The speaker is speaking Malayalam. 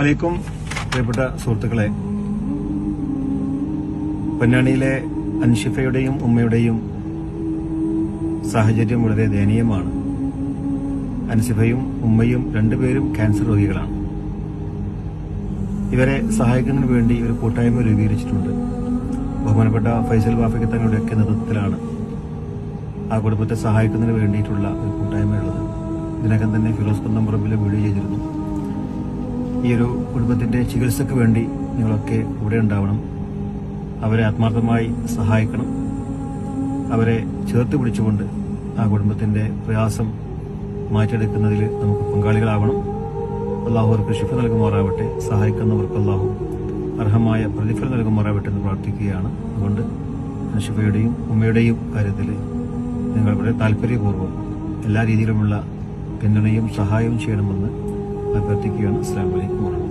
അലൈക്കും പ്രിയപ്പെട്ട സുഹൃത്തുക്കളെ, പൊന്നാനിയിലെ അൻഷിഫയുടെയും ഉമ്മയുടെയും സാഹചര്യം വളരെ ദയനീയമാണ്. അൻഷിഫയും ഉമ്മയും രണ്ടുപേരും ക്യാൻസർ രോഗികളാണ്. ഇവരെ സഹായിക്കുന്നതിന് വേണ്ടി ഒരു കൂട്ടായ്മ രൂപീകരിച്ചിട്ടുണ്ട്. ബഹുമാനപ്പെട്ട ഫൈസൽ ബാഫക്കി തങ്ങളുടെയൊക്കെ നേതൃത്വത്തിലാണ് ആ കുടുംബത്തെ സഹായിക്കുന്നതിന് വേണ്ടിയിട്ടുള്ള ഒരു കൂട്ടായ്മയുള്ളത്. ഇതിനകം തന്നെ ഫിറോസ് കുന്നംപറമ്പിലെ വീഡിയോ ചെയ്തിരുന്നു. ഈ ഒരു കുടുംബത്തിന്റെ ചികിത്സയ്ക്ക് വേണ്ടി നിങ്ങളൊക്കെ ഇവിടെ ഉണ്ടാവണം, അവരെ ആത്മാർത്ഥമായി സഹായിക്കണം, അവരെ ചേർത്ത് പിടിച്ചുകൊണ്ട് ആ കുടുംബത്തിന്റെ പ്രയാസം മാറ്റിയെടുക്കുന്നതിൽ നമുക്ക് പങ്കാളികളാവണം. അള്ളാഹു അവർക്ക് ശിഫ നൽകുമാറാവട്ടെ, സഹായിക്കുന്നവർക്ക് അള്ളാഹു അർഹമായ പ്രതിഫലം നൽകുമാറാവട്ടെ എന്ന് പ്രാർത്ഥിക്കുകയാണ്. അതുകൊണ്ട് അൻഷിഫയുടെയും ഉമ്മയുടെയും കാര്യത്തിൽ നിങ്ങൾ വളരെ താല്പര്യപൂർവ്വം എല്ലാ രീതിയിലുമുള്ള പിന്തുണയും സഹായവും ചെയ്യണമെന്ന് അഭ്യർത്ഥിക്കുകയാണ്. അസ്സലാമു അലൈക്കും.